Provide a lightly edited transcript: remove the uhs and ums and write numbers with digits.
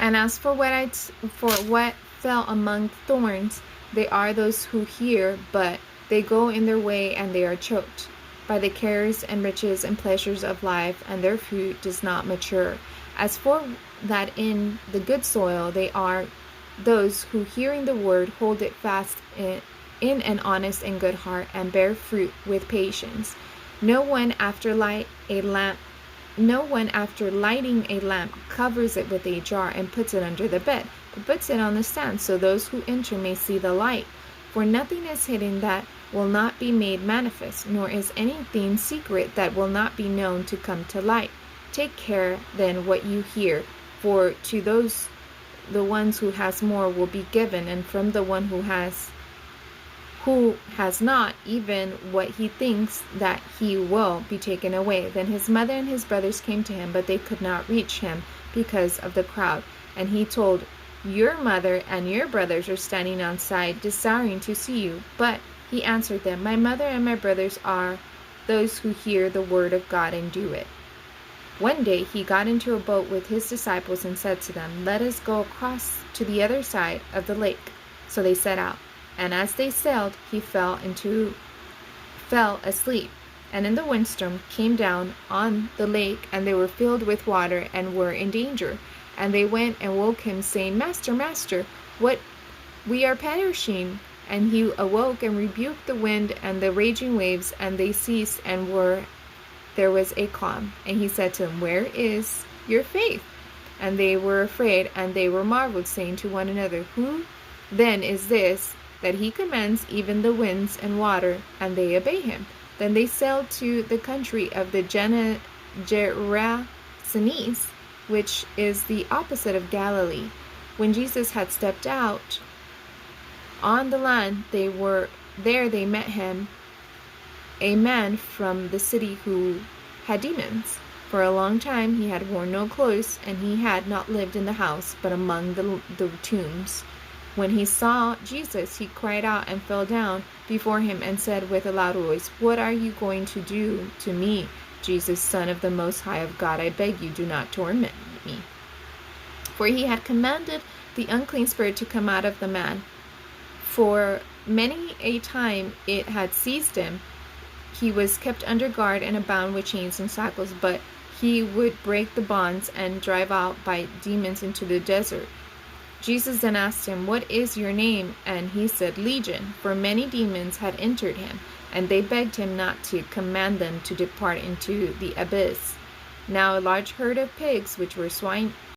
And as for what fell among thorns, they are those who hear, but they go in their way and they are choked by the cares and riches and pleasures of life, and their fruit does not mature. As for that in the good soil, they are those who, hearing the word, hold it fast in an honest and good heart, and bear fruit with patience. No one after lighting a lamp covers it with a jar and puts it under the bed, but puts it on the stand, so those who enter may see the light. For nothing is hidden that will not be made manifest, nor is anything secret that will not be known to come to light. Take care then what you hear, for to the ones who has more will be given, and from the one who has not, even what he thinks that he will be taken away. Then his mother and his brothers came to him, but they could not reach him because of the crowd. And he told, your mother and your brothers are standing outside, desiring to see you. But he answered them, my mother and my brothers are those who hear the word of God and do it. One day he got into a boat with his disciples and said to them, let us go across to the other side of the lake. So they set out. And as they sailed, he fell asleep. And in the windstorm came down on the lake, and they were filled with water and were in danger. And they went and woke him, saying, Master, Master, we are perishing. And he awoke and rebuked the wind and the raging waves, and they ceased, and there was a calm. And he said to them, where is your faith? And they were afraid, and they were marveled, saying to one another, who then is this, that he commands even the winds and water, and they obey him? Then they sailed to the country of the Gerasenes, which is the opposite of Galilee. When Jesus had stepped out on the land, they met him, a man from the city who had demons. For a long time he had worn no clothes, and he had not lived in the house, but among the tombs. When he saw Jesus, he cried out and fell down before him and said with a loud voice, what are you going to do to me, Jesus, Son of the Most High of God? I beg you, do not torment me. For he had commanded the unclean spirit to come out of the man. For many a time it had seized him. He was kept under guard and bound with chains and shackles, but he would break the bonds and drive out by demons into the desert. Jesus then asked him, what is your name? And he said, Legion, for many demons had entered him, and they begged him not to command them to depart into the abyss. Now a large herd of pigs, which were swine